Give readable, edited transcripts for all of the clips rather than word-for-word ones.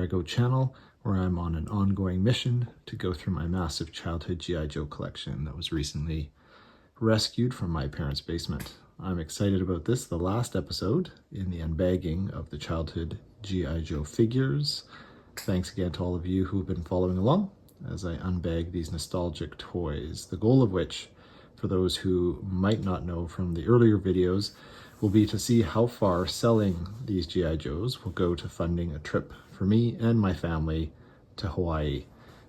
I Go channel, where I'm on an ongoing mission to go through my massive childhood G.I. Joe collection that was recently rescued from my parents' basement. I'm excited about this, the last episode in the unbagging of the childhood G.I. Joe figures. Thanks again to all of you who have been following along as I unbag these nostalgic toys, the goal of which, for those who might not know from the earlier videos, will be to see how far selling these G.I. Joes will go to funding a trip for me and my family to Hawaii.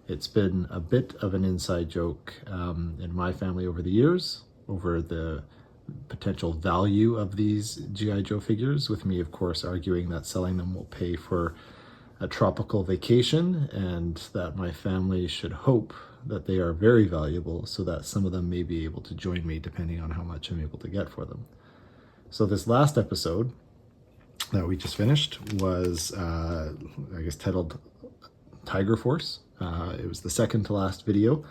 It's been a bit of an inside joke in my family over the years, over the potential value of these G.I. Joe figures, with me, of course, arguing that selling them will pay for a tropical vacation and that my family should hope that they are very valuable so that some of them may be able to join me depending on how much I'm able to get for them. So this last episode that we just finished was, I guess, titled Tiger Force. It was the second to last video.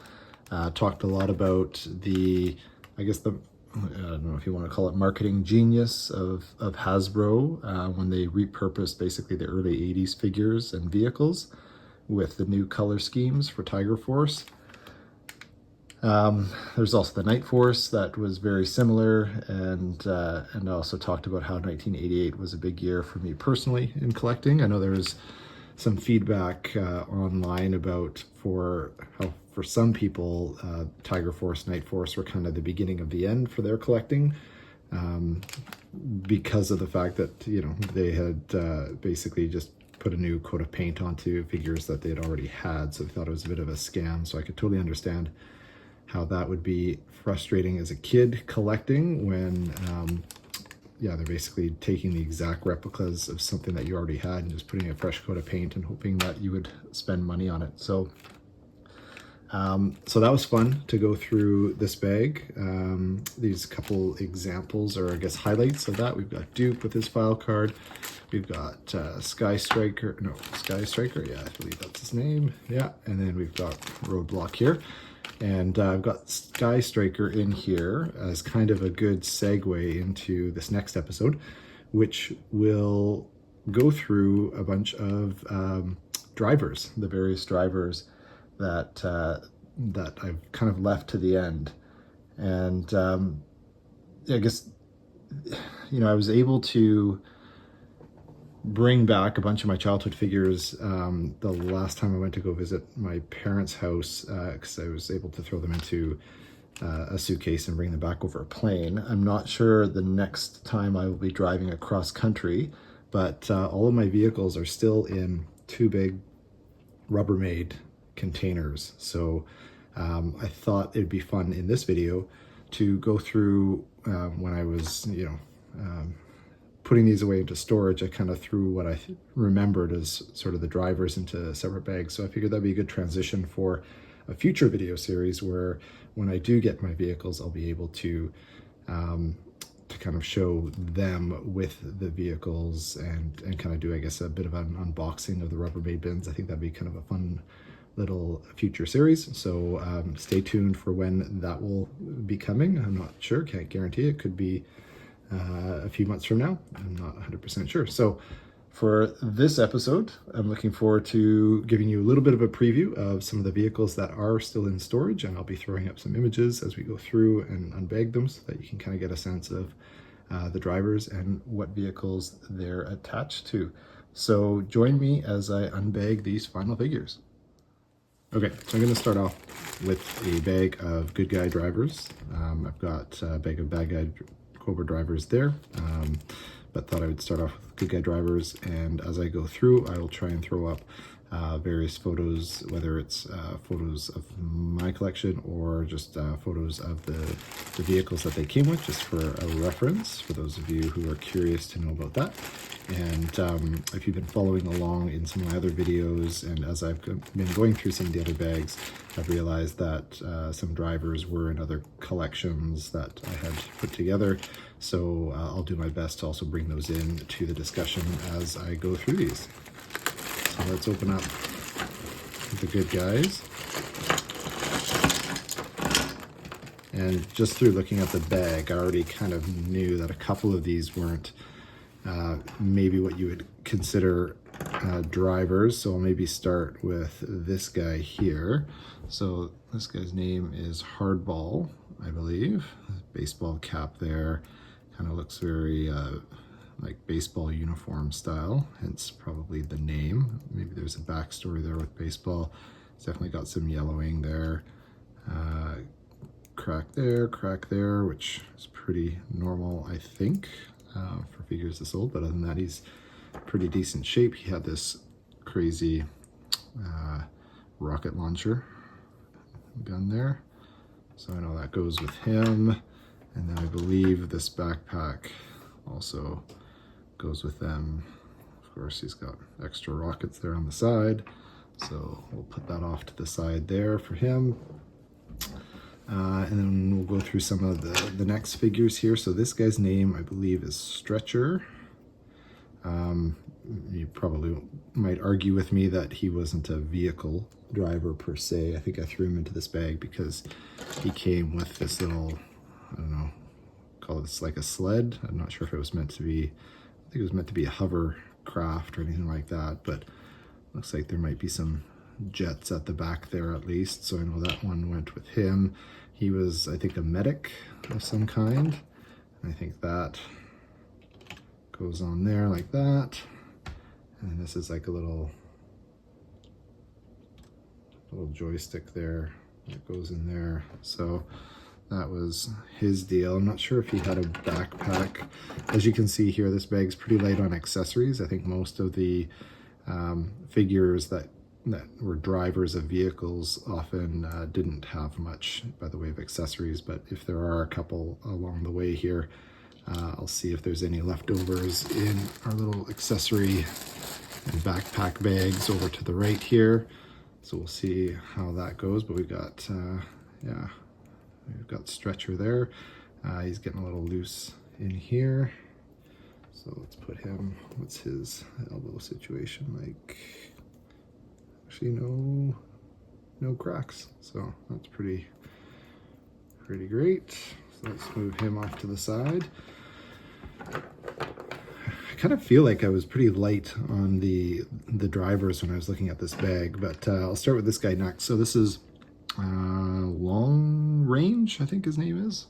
Talked a lot about the, I don't know if you want to call it marketing genius of Hasbro when they repurposed basically the early 80s figures and vehicles with the new color schemes for Tiger Force. There's also the Night Force that was very similar, and I also talked about how 1988 was a big year for me personally in collecting. I know there was some feedback online about how for some people Tiger Force, Night Force were kind of the beginning of the end for their collecting, because of the fact that, you know, they had basically just put a new coat of paint onto figures that they had already had, so they thought it was a bit of a scam. So I could totally understand how that would be frustrating as a kid collecting when they're basically taking the exact replicas of something that you already had and just putting a fresh coat of paint and hoping that you would spend money on it. So that was fun to go through this bag. These couple examples, or I guess highlights of that. We've got Duke with his file card. We've got Sky Striker, yeah, I believe that's his name. Yeah, and then we've got Roadblock here. And I've got Sky Striker in here as kind of a good segue into this next episode, which will go through a bunch of drivers, the various drivers that I've kind of left to the end. And I guess, you know, I was able to bring back a bunch of my childhood figures the last time I went to go visit my parents' house, because I was able to throw them into a suitcase and bring them back over a plane. I'm not sure the next time I will be driving across country, but all of my vehicles are still in two big Rubbermaid containers. So I thought it'd be fun in this video to go through when I was, putting these away into storage. I kind of threw what I remembered as sort of the drivers into separate bags. So I figured that'd be a good transition for a future video series where when I do get my vehicles, I'll be able to kind of show them with the vehicles and kind of do, I guess, a bit of an unboxing of the Rubbermaid bins. I think that'd be kind of a fun little future series. So stay tuned for when that will be coming. I'm not sure, can't guarantee. It could be a few months from now. I'm not 100% sure. So for this episode, I'm looking forward to giving you a little bit of a preview of some of the vehicles that are still in storage, and I'll be throwing up some images as we go through and unbag them so that you can kind of get a sense of the drivers and what vehicles they're attached to. So join me as I unbag these final figures. Okay, so I'm going to start off with a bag of good guy drivers. I've got a bag of bad guy Cobra drivers there, but thought I would start off with good guy drivers, and as I go through I will try and throw up various photos, whether it's photos of my collection or just photos of the vehicles that they came with, just for a reference for those of you who are curious to know about that. And if you've been following along in some of my other videos, and as I've been going through some of the other bags, I've realized that some drivers were in other collections that I had put together. So I'll do my best to also bring those in to the discussion as I go through these. So let's open up the good guys. And just through looking at the bag, I already kind of knew that a couple of these weren't maybe what you would consider drivers, so I'll maybe start with this guy here. So this guy's name is Hardball, I believe. Baseball cap there, kind of looks very like baseball uniform style, hence probably the name. Maybe there's a backstory there with baseball. It's definitely got some yellowing there. Crack there, which is pretty normal, I think, for figures this old. But other than that, he's pretty decent shape. He had this crazy rocket launcher gun there, so I know that goes with him. And then I believe this backpack also goes with them. Of course, he's got extra rockets there on the side, so we'll put that off to the side there for him. And then we'll go through some of the next figures here. So this guy's name, I believe, is Stretcher. You probably might argue with me that he wasn't a vehicle driver per se. I think I threw him into this bag because he came with this little, I don't know, call this like a sled. I'm not sure if it was meant to be, I think it was meant to be a hovercraft or anything like that, but looks like there might be some jets at the back there at least, so I know that one went with him. He was, I think, a medic of some kind. I think that goes on there like that. And this is like a little joystick there that goes in there. So that was his deal. I'm not sure if he had a backpack. As you can see here, this bag's pretty light on accessories. I think most of the figures that were drivers of vehicles often didn't have much by the way of accessories, but if there are a couple along the way here, I'll see if there's any leftovers in our little accessory and backpack bags over to the right here. So we'll see how that goes, but we've got, yeah, we've got Stretcher there. He's getting a little loose in here. So let's put him, what's his elbow situation like? Actually, no cracks, so that's pretty great. So let's move him off to the side. I kind of feel like I was pretty light on the drivers when I was looking at this bag, but I'll start with this guy next. So this is Long Range, I think his name is.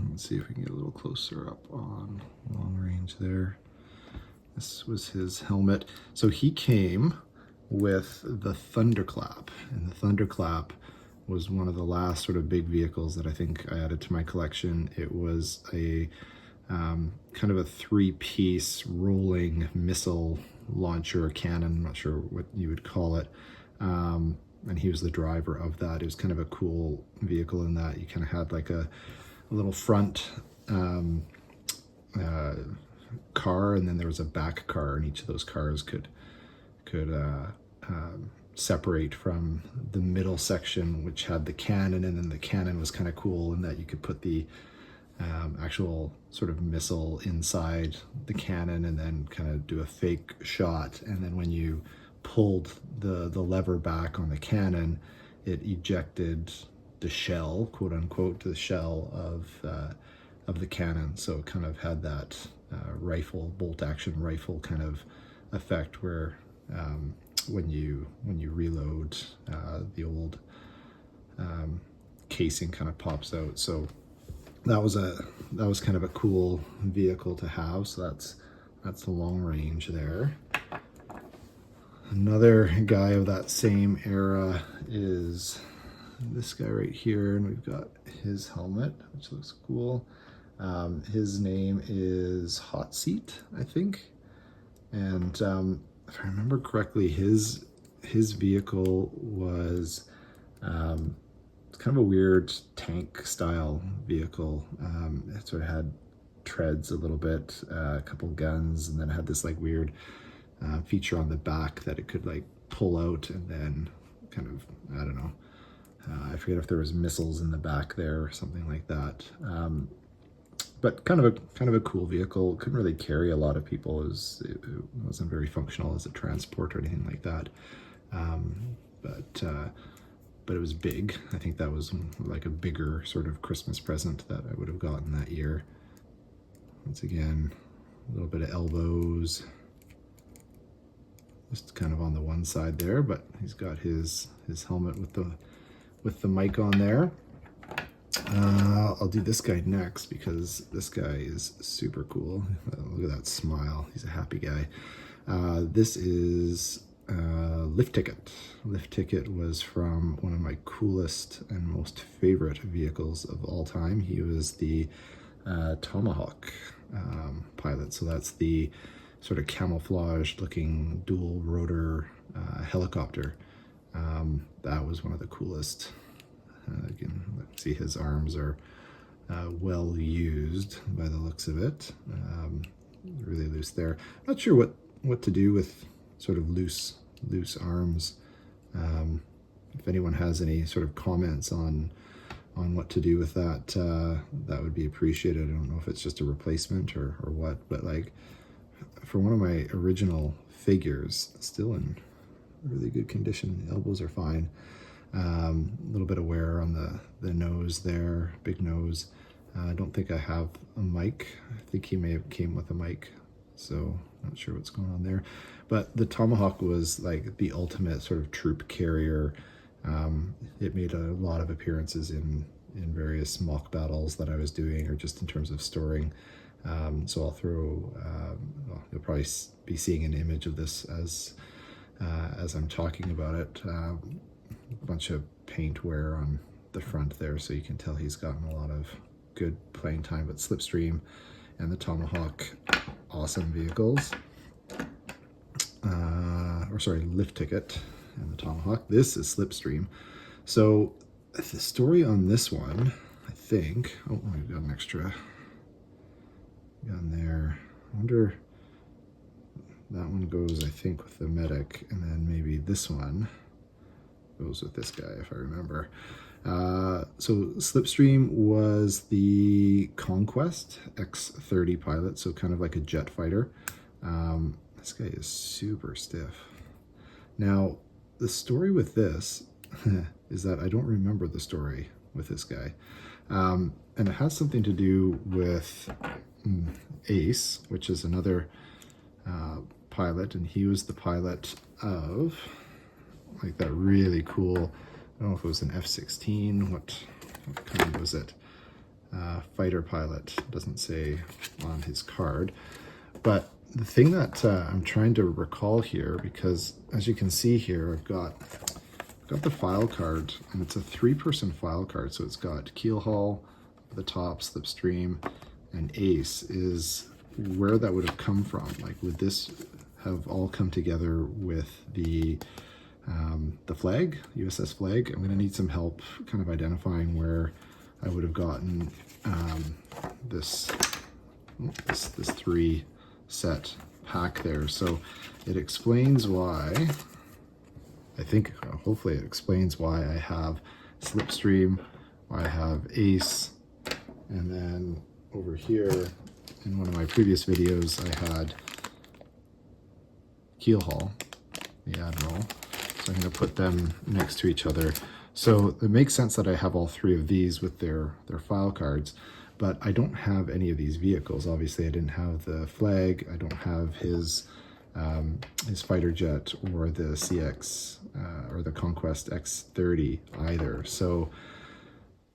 Let's see if we can get a little closer up on Long Range there. This was his helmet. So he came with the Thunderclap, and the Thunderclap was one of the last sort of big vehicles that I think I added to my collection. It was a kind of a three-piece rolling missile launcher cannon, I'm not sure what you would call it, and he was the driver of that. It was kind of a cool vehicle in that you kind of had like a little front car, and then there was a back car, and each of those cars could separate from the middle section, which had the cannon, and then the cannon was kind of cool in that you could put the actual sort of missile inside the cannon and then kind of do a fake shot, and then when you pulled the lever back on the cannon, it ejected the shell, quote unquote, the shell of the cannon. So it kind of had that rifle, bolt action rifle kind of effect where when you reload, the old casing kind of pops out. So that was kind of a cool vehicle to have. So that's the Long Range there. Another guy of that same era is this guy right here, and we've got his helmet, which looks cool. His name is Hot Seat, I think, and if I remember correctly, his vehicle was kind of a weird tank style vehicle. It sort of had treads a little bit, a couple guns, and then it had this like weird feature on the back that it could like pull out and then kind of, I don't know, I forget if there was missiles in the back there or something like that. But kind of a cool vehicle. It couldn't really carry a lot of people. It wasn't very functional as a transport or anything like that. But it was big. I think that was like a bigger sort of Christmas present that I would have gotten that year. Once again, a little bit of elbows. just kind of on the one side there, but he's got his helmet with the mic on there. I'll do this guy next because this guy is super cool. Look at that smile. He's a happy guy. This is Lift Ticket. Lift Ticket was from one of my coolest and most favorite vehicles of all time. He was the Tomahawk pilot. So that's the sort of camouflaged looking dual rotor helicopter. That was one of the coolest. You can see his arms are well used by the looks of it. Really loose there. Not sure what to do with sort of loose arms. If anyone has any sort of comments on what to do with that, that would be appreciated. I don't know if it's just a replacement or what, but like for one of my original figures, still in really good condition. The elbows are fine. A little bit of wear on the nose there, big nose. I don't think I have a mic. I think he may have came with a mic, so not sure what's going on there. But the Tomahawk was like the ultimate sort of troop carrier. It made a lot of appearances in various mock battles that I was doing, or just in terms of storing. So I'll throw, well, you'll probably be seeing an image of this as I'm talking about it. A bunch of paint wear on the front there, so you can tell he's gotten a lot of good playing time. But Slipstream and the Tomahawk, awesome vehicles. Or sorry, Lift Ticket and the Tomahawk. This is Slipstream. So the story on this one, I think, oh, we've got an extra gun there. I wonder, that one goes, I think, with the medic, and then maybe this one goes with this guy, if I remember. So Slipstream was the Conquest X-30 pilot, so kind of like a jet fighter. This guy is super stiff. Now, the story with this is that I don't remember the story with this guy. And it has something to do with Ace, which is another pilot, and he was the pilot of like that really cool, I don't know if it was an F-16, what kind was it? Fighter pilot, doesn't say on his card. But the thing that I'm trying to recall here, because as you can see here, I've got the file card, and it's a 3-person file card. So it's got Keelhaul at the top, Slipstream, and Ace is where that would have come from. Like, would this have all come together with the flag, USS Flag? I'm going to need some help kind of identifying where I would have gotten this 3-set pack there. So it explains why, I think, hopefully it explains why I have Slipstream, why I have Ace, and then over here in one of my previous videos I had Keelhaul, the Admiral. So I'm going to put them next to each other. So it makes sense that I have all 3 of these with their file cards, but I don't have any of these vehicles. Obviously, I didn't have the Flag. I don't have his fighter jet or the CX or the Conquest X-30 either. So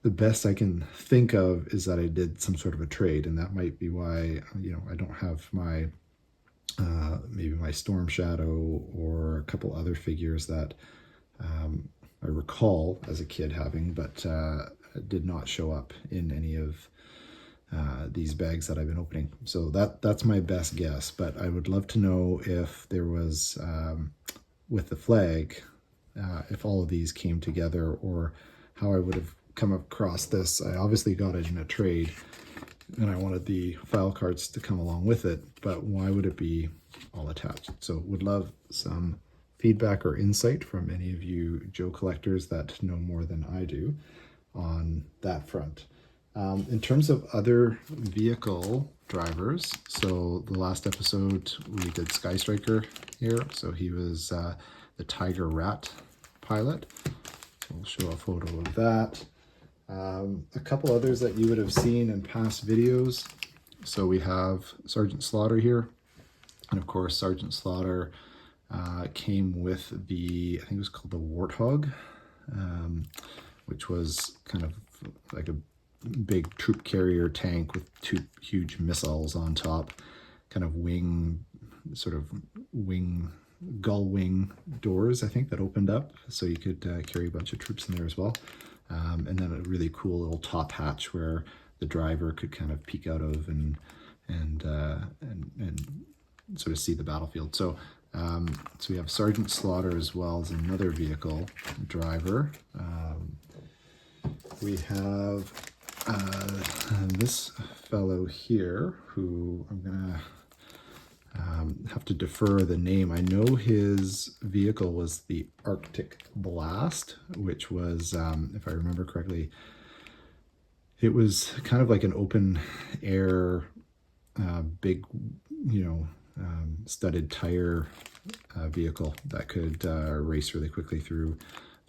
the best I can think of is that I did some sort of a trade, and that might be why, you know, I don't have my maybe my Storm Shadow or a couple other figures that I recall as a kid having, but did not show up in any of these bags that I've been opening. So that's my best guess, but I would love to know if there was, with the Flag, if all of these came together, or how I would have come across this. I obviously got it in a trade, and I wanted the file cards to come along with it, but why would it be all attached? So would love some feedback or insight from any of you Joe collectors that know more than I do on that front. In terms of other vehicle drivers, so the last episode we did Sky Striker here, so he was the Tiger Rat pilot. So we'll show a photo of that. A couple others that you would have seen in past videos. So we have Sergeant Slaughter here, and of course Sergeant Slaughter came with the, I think it was called the Warthog, which was kind of like a big troop carrier tank with two huge missiles on top, kind of gull wing doors, I think, that opened up so you could carry a bunch of troops in there as well. And then a really cool little top hatch where the driver could kind of peek out of and sort of see the battlefield. So so we have Sergeant Slaughter as well as another vehicle driver. We have this fellow here who I'm gonna have to defer the name. I know his vehicle was the Arctic Blast, which was, if I remember correctly, it was kind of like an open air, big, studded tire vehicle that could race really quickly through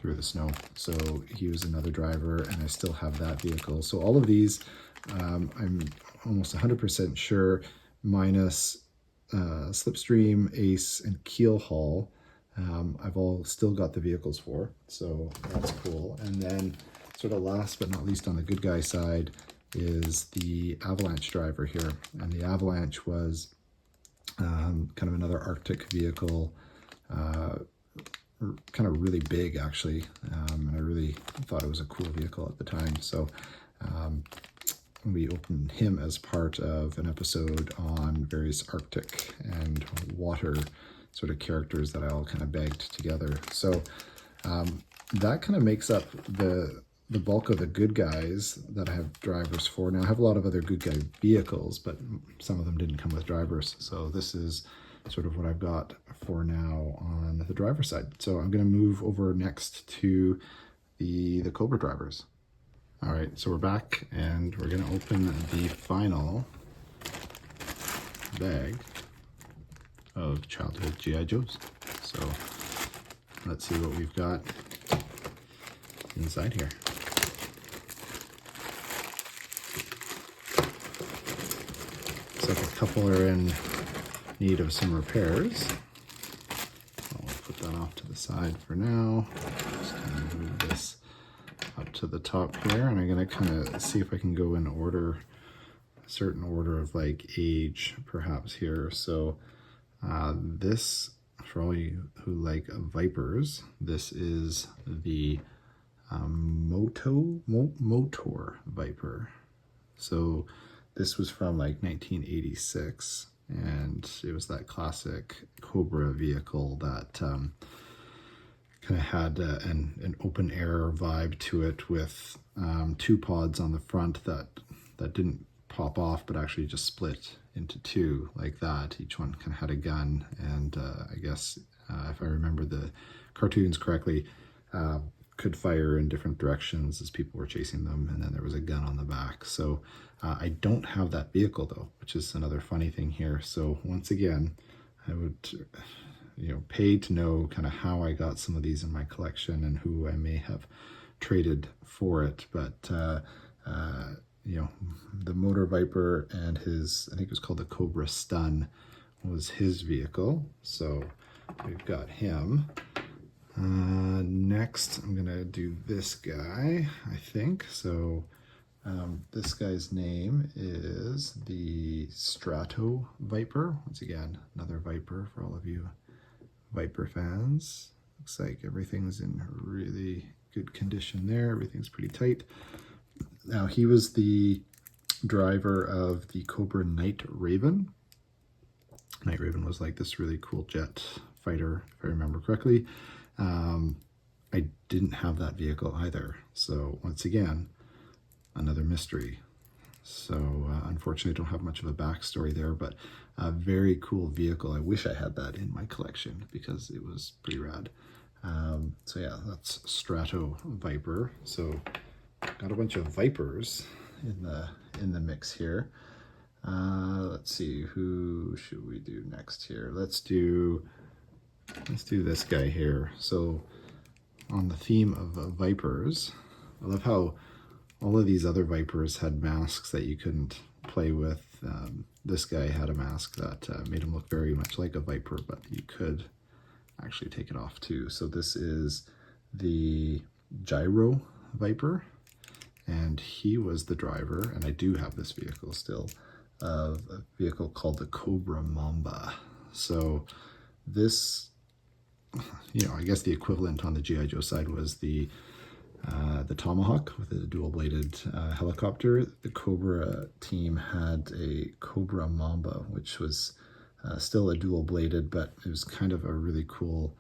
the snow. So he was another driver, and I still have that vehicle. So all of these, I'm almost 100% sure, minus Slipstream, Ace, and Keelhaul, I've all still got the vehicles for, so that's cool. And then sort of last but not least on the good guy side is the Avalanche driver here. And the Avalanche was kind of another Arctic vehicle, kind of really big actually, and I really thought it was a cool vehicle at the time. So we opened him as part of an episode on various Arctic and water sort of characters that I all kind of bagged together. So that kind of makes up the bulk of the good guys that I have drivers for. Now I have a lot of other good guy vehicles, but some of them didn't come with drivers. So this is sort of what I've got for now on the driver side. So I'm going to move over next to the Cobra drivers. All right, so we're back and we're going to open the final bag of childhood G.I. Joes. So let's see what we've got inside here. Looks like a couple are in need of some repairs. I'll put that off to the side for now. Just kind of move this up to the top here, and I'm going to kind of see if I can go in order, a certain order of like age perhaps here. So this, for all you who like Vipers, this is the Motor Viper. So this was from like 1986, and it was that classic Cobra vehicle that kind of had an open air vibe to it, with two pods on the front that didn't pop off but actually just split into two like that. Each one kind of had a gun, and I guess if I remember the cartoons correctly, could fire in different directions as people were chasing them, and then there was a gun on the back. So I don't have that vehicle though, which is another funny thing here. So once again, I would pay to know kind of how I got some of these in my collection and who I may have traded for it. But the Motor Viper and his, I think it was called the Cobra Stun, was his vehicle. So we've got him. Next, I'm gonna do this guy, I think. So this guy's name is the Strato Viper. Once again, another Viper for all of you Viper fans. Looks like everything's in really good condition there. Everything's pretty tight. Now, he was the driver of the Cobra Night Raven. Night Raven was like this really cool jet fighter, if I remember correctly. I didn't have that vehicle either. So once again, another mystery. So unfortunately, I don't have much of a backstory there, but a very cool vehicle. I wish I had that in my collection because it was pretty rad. So yeah, that's Strato Viper. So got a bunch of Vipers in the mix here. Let's see, who should we do next here? Let's do this guy here. So on the theme of Vipers, I love how all of these other Vipers had masks that you couldn't play with. This guy had a mask that made him look very much like a Viper, but you could actually take it off too. So this is the Gyro Viper, and he was the driver, and I do have this vehicle still, of a vehicle called the Cobra Mamba. So this, you know, I guess the equivalent on the G.I. Joe side was the Tomahawk with a dual-bladed helicopter. The Cobra team had a Cobra Mamba, which was still a dual-bladed, but it was kind of a really cool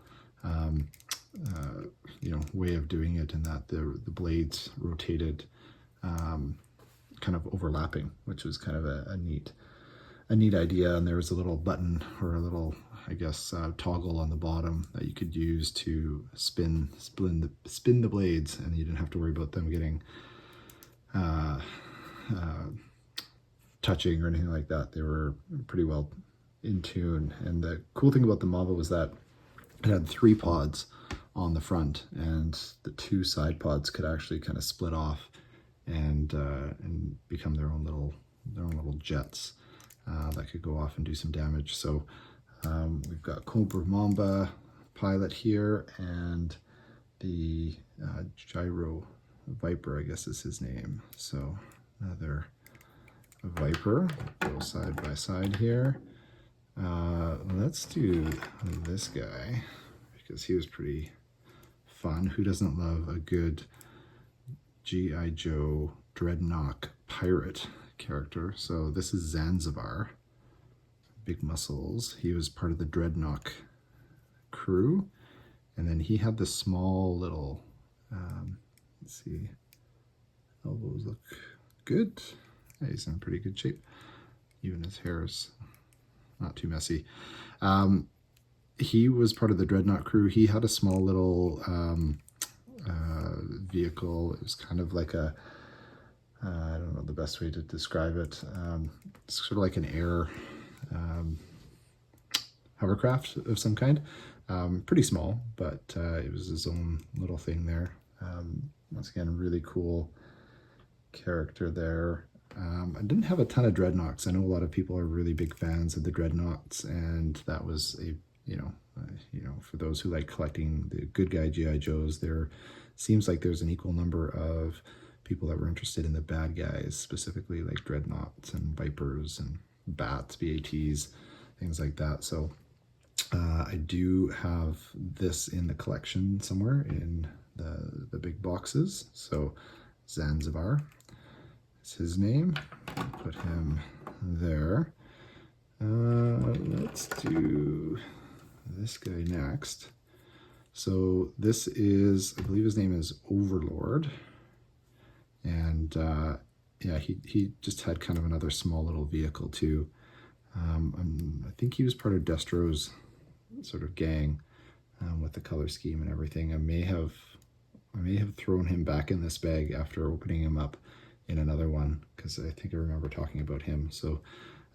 you know, way of doing it, in that the blades rotated kind of overlapping, which was kind of a neat idea. And there was a little button, or a little, I guess, toggle on the bottom that you could use to spin the blades, and you didn't have to worry about them getting touching or anything like that. They were pretty well in tune. And the cool thing about the Mamba was that it had 3 pods on the front, and the 2 side pods could actually kind of split off and become their own little jets that could go off and do some damage. So we've got Cobra Mamba pilot here, and the Gyro Viper, I guess is his name. So another Viper, go side by side here. Let's do this guy, because he was pretty fun. Who doesn't love a good G.I. Joe Dreadnought pirate character? So this is Zanzibar, big muscles. He was part of the Dreadnought crew, and then he had the small little, let's see, elbows look good. Yeah, he's in pretty good shape. Even his hair is not too messy. He was part of the Dreadnought crew. He had a small little vehicle. It was kind of like a, I don't know the best way to describe it. It's sort of like an air hovercraft of some kind. Pretty small, but it was his own little thing there. Once again, really cool character there. I didn't have a ton of Dreadnoughts. I know a lot of people are really big fans of the Dreadnoughts, and that was a, you know, for those who like collecting the good guy G.I. Joes, there seems like there's an equal number of people that were interested in the bad guys, specifically like Dreadnoughts and Vipers and Bats, BATs, things like that. So I do have this in the collection somewhere in the big boxes. So Zanzibar is his name. Put him there. Let's do this guy next. So this is, I believe his name is Overlord. And yeah, he just had kind of another small little vehicle too. I think he was part of Destro's sort of gang with the color scheme and everything. I may have thrown him back in this bag after opening him up in another one, because I think I remember talking about him. So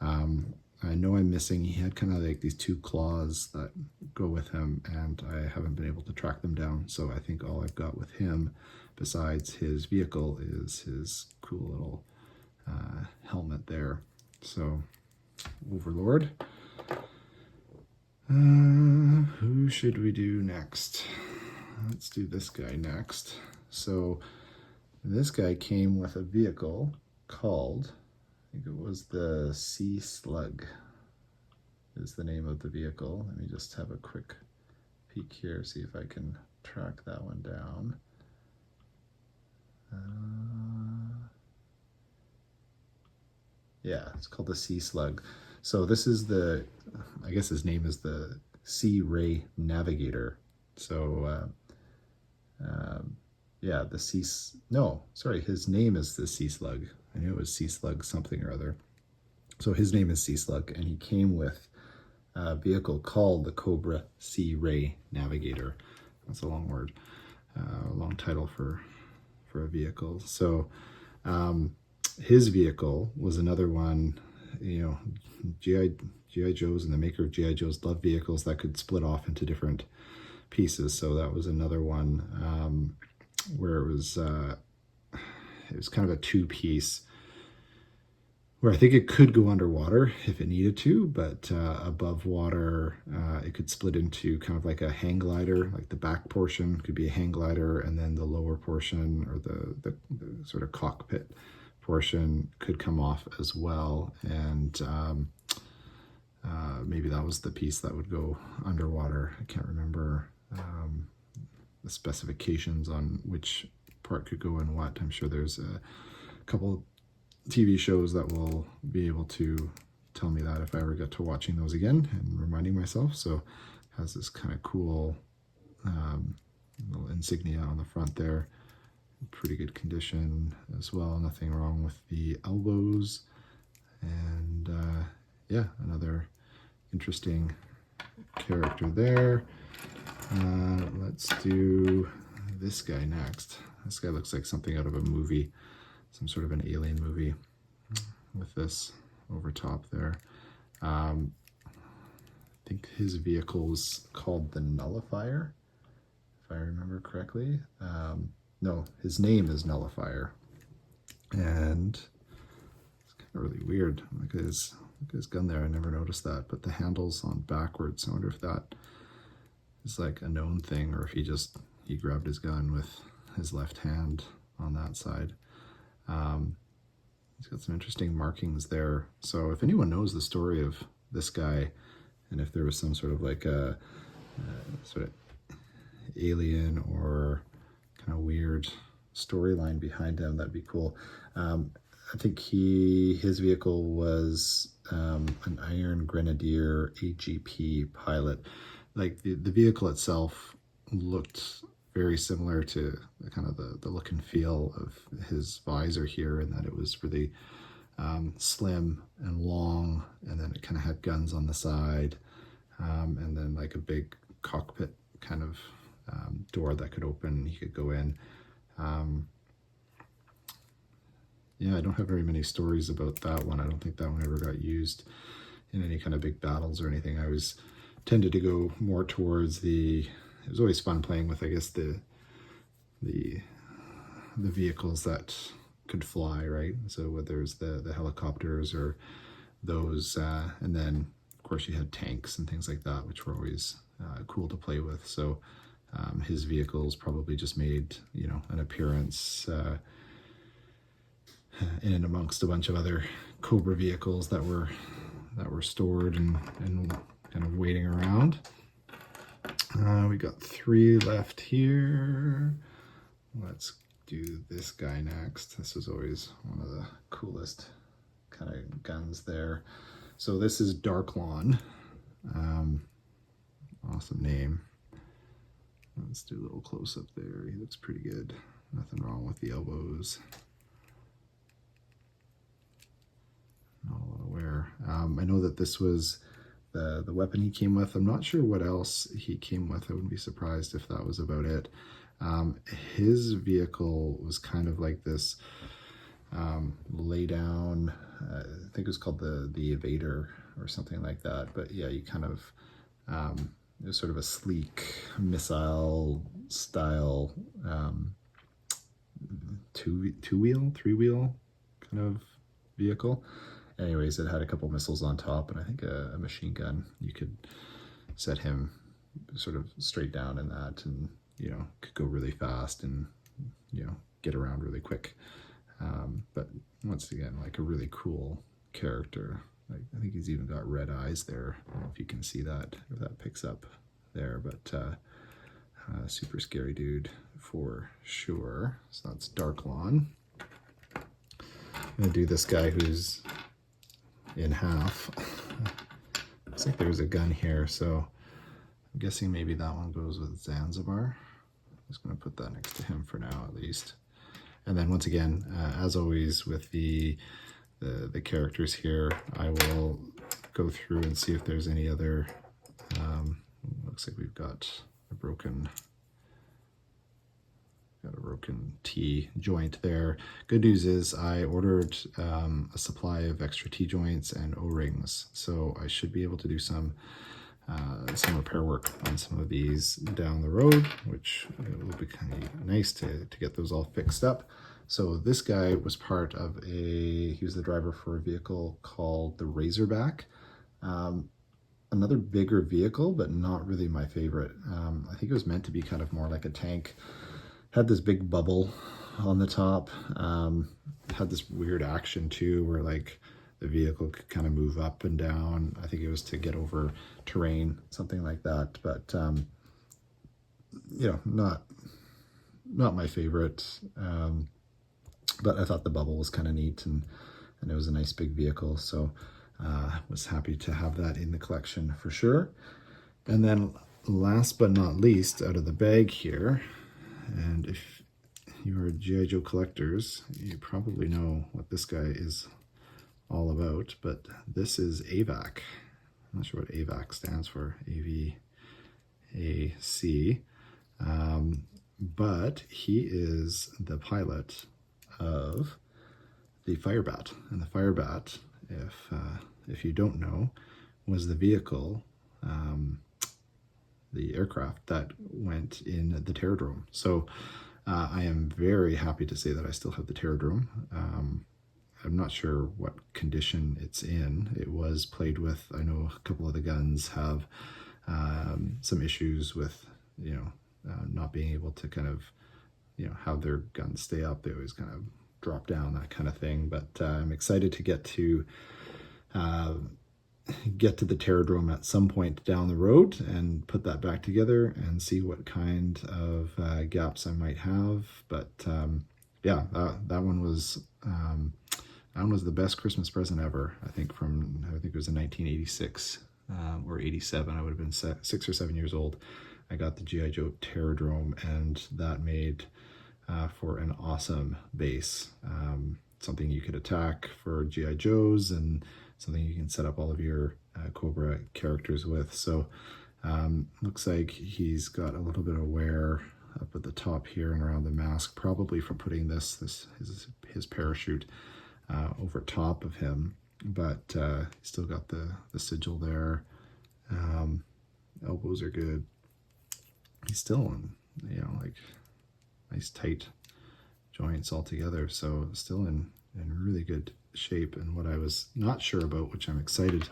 I know I'm missing, he had kind of like these 2 claws that go with him, and I haven't been able to track them down. So I think all I've got with him, besides his vehicle, is his cool little helmet there. So Overlord. Who should we do next? Let's do this guy next. So this guy came with a vehicle called, I think it was the Sea Slug is the name of the vehicle. Let me just have a quick peek here, see if I can track that one down. Yeah, it's called the Sea Slug. So this is the, I guess his name is the Sea Ray Navigator. So yeah, his name is the Sea Slug. I knew it was Sea Slug something or other. So his name is Sea Slug, and he came with a vehicle called the Cobra Sea Ray Navigator. That's a long word, a long title for a vehicle. So his vehicle was another one, you know, G.I. Joes and the maker of G.I. Joes love vehicles that could split off into different pieces. So that was another one where it was kind of a 2-piece where I think it could go underwater if it needed to, but above water, it could split into kind of like a hang glider, like the back portion could be a hang glider, and then the lower portion or the sort of cockpit portion could come off as well. And maybe that was the piece that would go underwater. I can't remember the specifications on which part could go in what. I'm sure there's a couple TV shows that will be able to tell me that if I ever get to watching those again and reminding myself. So it has this kind of cool little insignia on the front there. Pretty good condition as well. Nothing wrong with the elbows. And yeah, another interesting character there. Let's do this guy next. This guy looks like something out of a movie, some sort of an alien movie with this over top there. I think his vehicle's called the Nullifier, if I remember correctly. No, his name is Nullifier. And it's kind of really weird. Look at his gun there. I never noticed that, but the handle's on backwards. I wonder if that is like a known thing, or if he grabbed his gun with his left hand on that side. He's got some interesting markings there. So if anyone knows the story of this guy, and if there was some sort of like a sort of alien or kind of weird storyline behind him, that'd be cool. I think his vehicle was an Iron Grenadier AGP pilot. Like the vehicle itself looked very similar to kind of the look and feel of his visor here, in that it was really slim and long, and then it kind of had guns on the side, and then like a big cockpit kind of door that could open, he could go in. Yeah, I don't have very many stories about that one. I don't think that one ever got used in any kind of big battles or anything. I was tended to go more towards it was always fun playing with, I guess, the vehicles that could fly, right? So whether it's the helicopters or those, and then of course you had tanks and things like that, which were always cool to play with. So his vehicles probably just made, an appearance in and amongst a bunch of other Cobra vehicles that were stored and kind of waiting around. We got 3 left here. Let's do this guy next. This is always one of the coolest kind of guns there. So this is Dark Lawn. Awesome name. Let's do a little close up there. He looks pretty good. Nothing wrong with the elbows. Not a lot of wear. I know that this was the weapon he came with. I'm not sure what else he came with. I wouldn't be surprised if that was about it. His vehicle was kind of like this lay down, I think it was called the Evader or something like that. But yeah, you kind of, it was sort of a sleek missile style, 2-wheel, 3-wheel kind of vehicle. Anyways, it had a couple missiles on top, and I think a machine gun. You could set him sort of straight down in that, and could go really fast and get around really quick. But once again, like a really cool character. Like, I think he's even got red eyes there. I don't know if you can see that, if that picks up there, but super scary dude for sure. So that's Dark Lawn. I'm gonna do this guy who's in half. Looks like there's a gun here, so I'm guessing maybe that one goes with Zanzibar. I'm just going to put that next to him for now, at least. And then once again, as always with the characters here, I will go through and see if there's any other. Looks like we've got a broken T joint there. Good news is I ordered a supply of extra T joints and O-rings, so I should be able to do some repair work on some of these down the road, which will be kind of nice to get those all fixed up. So this guy was part of he was the driver for a vehicle called the Razorback. Another bigger vehicle, but not really my favorite. I think it was meant to be kind of more like a tank. Had this big bubble on the top. Had this weird action too, where like the vehicle could kind of move up and down. I think it was to get over terrain, something like that. But not my favorite. But I thought the bubble was kind of neat, and it was a nice big vehicle. So was happy to have that in the collection for sure. And then last but not least, out of the bag here, and if you are G.I. Joe collectors, you probably know what this guy is all about, but this is AVAC. I'm not sure what AVAC stands for, A-V-A-C, but he is the pilot of the Firebat, and the Firebat, if you don't know, was the vehicle, the aircraft that went in the Terradrome. So I am very happy to say that I still have the Terradrome. I'm not sure what condition it's in. It was played with. I know a couple of the guns have some issues with, not being able to kind of, have their guns stay up. They always kind of drop down, that kind of thing. But I'm excited to get to the Terradrome at some point down the road and put that back together and see what kind of gaps I might have. But yeah, that one was the best Christmas present ever. I think it was in 1986 or 87. I would have been 6 or 7 years old. I got the G.I. Joe Terradrome, and that made for an awesome base. Something you could attack for G.I. Joes, and something you can set up all of your Cobra characters with. So looks like he's got a little bit of wear up at the top here and around the mask, probably from putting his parachute over top of him, but he's still got the sigil there. Elbows are good. He's still in, like nice tight joints all together, so still in really good shape. And what I was not sure about, which I'm excited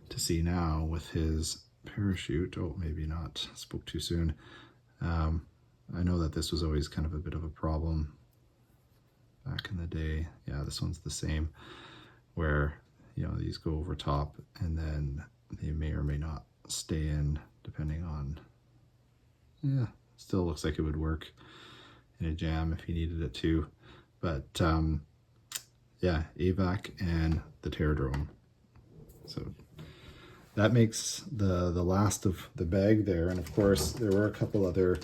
to see now with his parachute, maybe not, spoke too soon. I know that this was always kind of a bit of a problem back in the day. Yeah, this one's the same, where these go over top and then they may or may not stay in depending on, still looks like it would work in a jam if you needed it to. But yeah, AVAC and the Terradrome. So that makes the last of the bag there. And of course, there were a couple other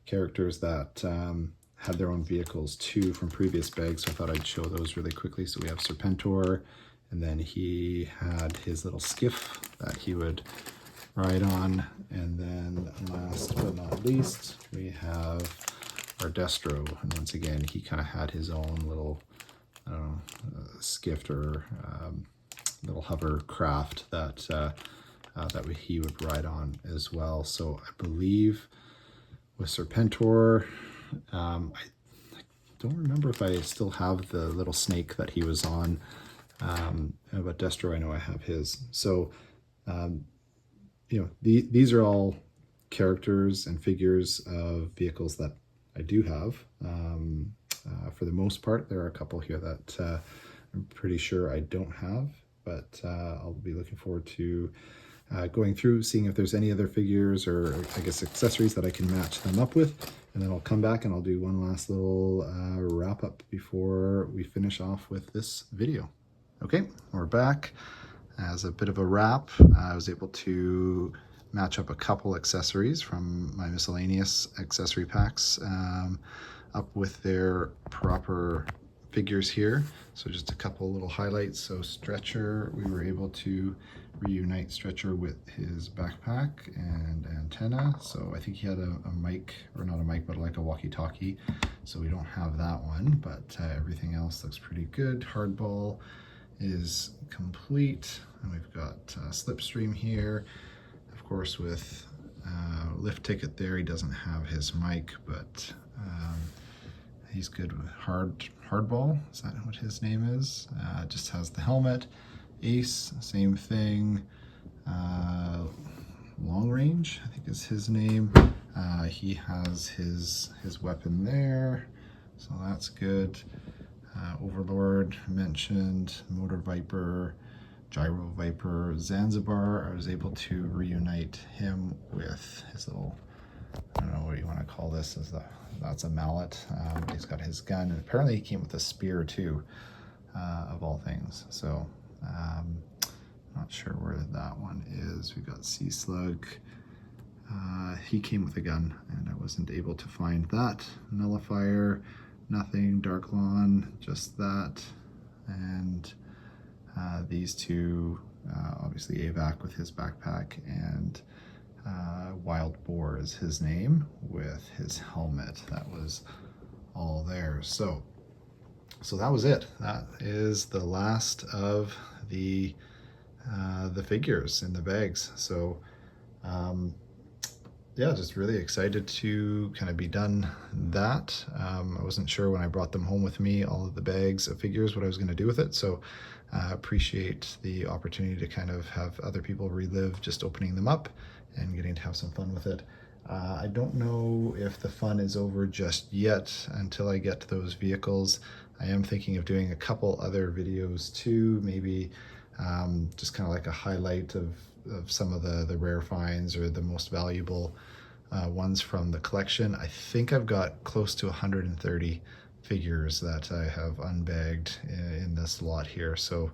characters that had their own vehicles too from previous bags, so I thought I'd show those really quickly. So we have Serpentor, and then he had his little skiff that he would ride on. And then last but not least, we have our Destro. And once again, he kind of had his own little, skiff or little hovercraft that he would ride on as well. So I believe with Serpentor, I don't remember if I still have the little snake that he was on, but Destro, I know I have his. So these are all characters and figures of vehicles that I do have. For the most part, there are a couple here that I'm pretty sure I don't have, but I'll be looking forward to going through, seeing if there's any other figures or I guess accessories that I can match them up with. And then I'll come back and I'll do one last little wrap up before we finish off with this video. Okay, we're back. As a bit of a wrap, I was able to match up a couple accessories from my miscellaneous accessory packs up with their proper figures here. So just a couple little highlights. So Stretcher, we were able to reunite Stretcher with his backpack and antenna. So I think he had a mic, or not a mic, but like a walkie-talkie. So we don't have that one, but everything else looks pretty good. Hardball is complete, and we've got Slipstream here. Of course, with Lift Ticket there, he doesn't have his mic, but he's good with hardball. Is that what his name is? Just has the helmet. Ace, same thing. Long range, I think is his name. He has his weapon there, so that's good. Overlord mentioned, Motor Viper, Gyro Viper, Zanzibar. I was able to reunite him with his little, I don't know what you want to call this, that's a mallet. He's got his gun, and apparently he came with a spear too, of all things. So not sure where that one is. We've got Sea Slug. He came with a gun, and I wasn't able to find that. Nullifier, nothing. Dark Lawn, just that. And these two, obviously AVAC with his backpack, and Wild Boar is his name with his helmet. That was all there. So that was it. That is the last of the figures in the bags. So yeah, just really excited to kind of be done that. I wasn't sure when I brought them home with me, all of the bags of figures, what I was going to do with it. So appreciate the opportunity to kind of have other people relive just opening them up and getting to have some fun with it. I don't know if the fun is over just yet until I get to those vehicles. I am thinking of doing a couple other videos too, maybe just kind of like a highlight of some of the rare finds or the most valuable ones from the collection. I think I've got close to 130 figures that I have unbagged in this lot here. So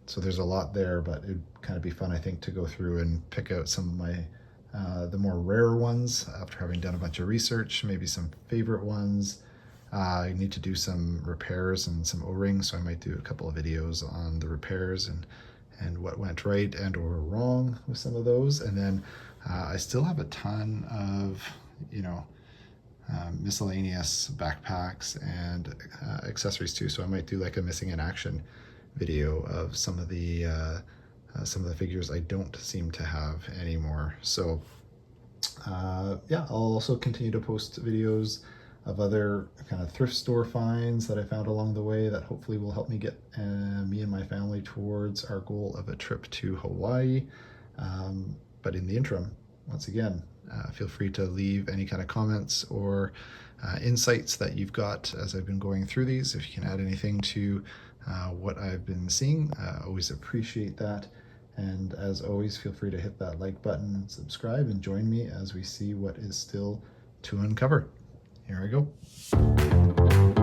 so there's a lot there, but it'd kind of be fun, I think, to go through and pick out some of my the more rare ones after having done a bunch of research, maybe some favorite ones. I need to do some repairs and some O-rings, so I might do a couple of videos on the repairs and what went right and or wrong with some of those. And then I still have a ton of, miscellaneous backpacks and accessories too. So I might do like a missing in action video of some of the figures I don't seem to have anymore. So yeah, I'll also continue to post videos of other kind of thrift store finds that I found along the way that hopefully will help me get me and my family towards our goal of a trip to Hawaii. But in the interim, once again, feel free to leave any kind of comments or insights that you've got as I've been going through these. If you can add anything to what I've been seeing, always appreciate that. And as always, feel free to hit that like button and subscribe and join me as we see what is still to uncover. Here I go.